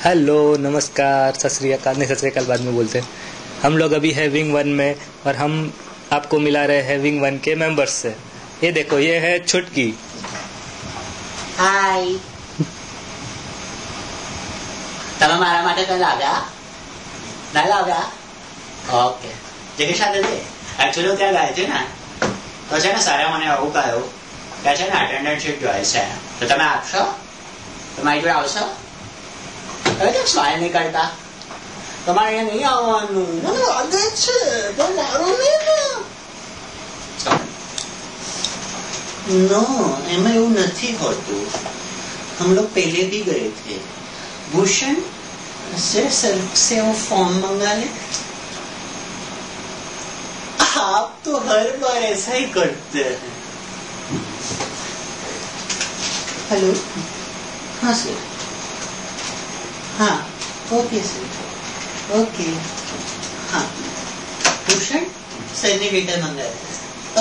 Hello, नमस्कार, सत श्री अकाल। नहीं, सत श्री अकाल बाद में बोलते हैं। हम लोग अभी है विंग 1 में और हम आपको मिला रहे हैं विंग 1 के मेंबर्स से। ये देखो, ये है छुटकी। हाय। તમે મારા માટે કઈ લાવ્યા? ના લાવ્યા? ઓકે. જે કે સાથે છે એકચ્યુઅલી હું ત્યાં ગાય છે ને, તો છે ને સારા મને એવું કહ્યું કે છે ને અટેન્ડન્સ શીટ જોઈએ છે, તો તમે આપશો? તમારી જોડે આવશો? હવે કેમ સ્માઈલ નહીં કરતા? તમારે અહીંયા નહીં આવવાનું. મને લાગે છે તો મારું નહીં ને. नो, एमा એવું નથી હોતું. हम लोग पहले भी गए थे. भूषण से वो फॉर्म मंगा ले. आप तो हर बार ऐसा ही करते हैं. हेलो. हाँ सर. हाँ ओके सर. ओके. हाँ भूषण सर ने डेटा मंगाया.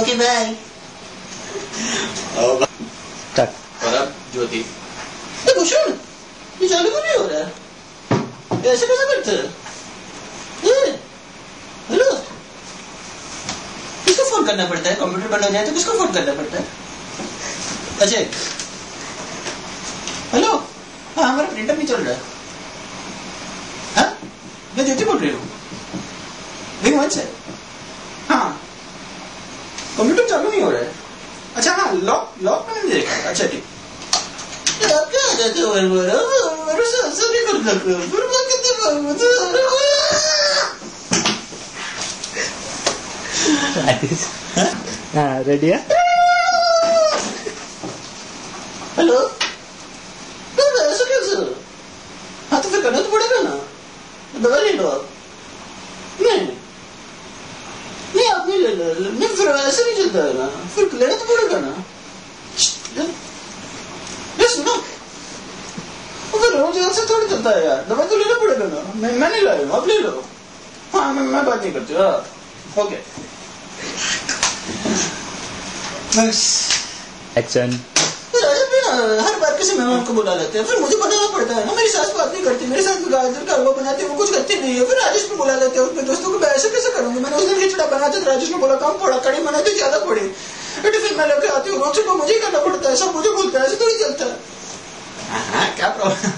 Okay bye. ज्योति भूषण, ये चालू क्यों नहीं हो रहा है? ऐसे कैसे करते हैं? हेलो, किसको फोन करना पड़ता है? कंप्यूटर बंद हो जाए तो किसको फोन करना पड़ता है? अजय. हेलो. हाँ, हमारा प्रिंटर नहीं चल रहा है. हाँ, मैं ज्योति बोल रही हूँ विंग 1 से. हाँ, कंप्यूटर चालू नहीं हो रहा है. अच्छा हाँ, लॉक मैंने देखा. अच्छा ठीक. आप क्या आ जाते हो मेरे से ऐसा नहीं कर सकते. फिर मैं कितने हाँ, रेडी है. हेलो. ऐसा कैसे? हाँ तो फिर करना तो पड़ेगा ना. दवा ले लो आप. नहीं आप नहीं ले लो. नहीं फिर ऐसे नहीं चलता है ना. फिर लेना तो पड़ेगा ना. सुनो, फिर रोज से थोड़ी चलता है यार. दवा तो लेना पड़ेगा ना. मैं नहीं लाया हूँ, आप ले लो. हाँ मैं बात नहीं करती. हाँ ओके. एक्शन. हर बार किसी मेहमान को बुला लेते हैं, फिर मुझे बनाना पड़ता है ना. मेरी सास बात नहीं करती. मेरे साथ गाजर का हलवा बनाती है, वो कुछ करती नहीं है. फिर राजेश को बुला लेते हैं. अपने दोस्तों को ऐसे कैसे करूंगी? मैंने उस दिन खिचड़ा बनाया था, राजेश को बोला कम पड़ा, कड़ी बनाई तो ज्यादा पड़ी. फिर मैं लेके आती हूँ, रोज सुबह मुझे ही करना पड़ता है. सब मुझे बोलता है, ऐसे थोड़ी चलता है. क्या प्रॉब्लम.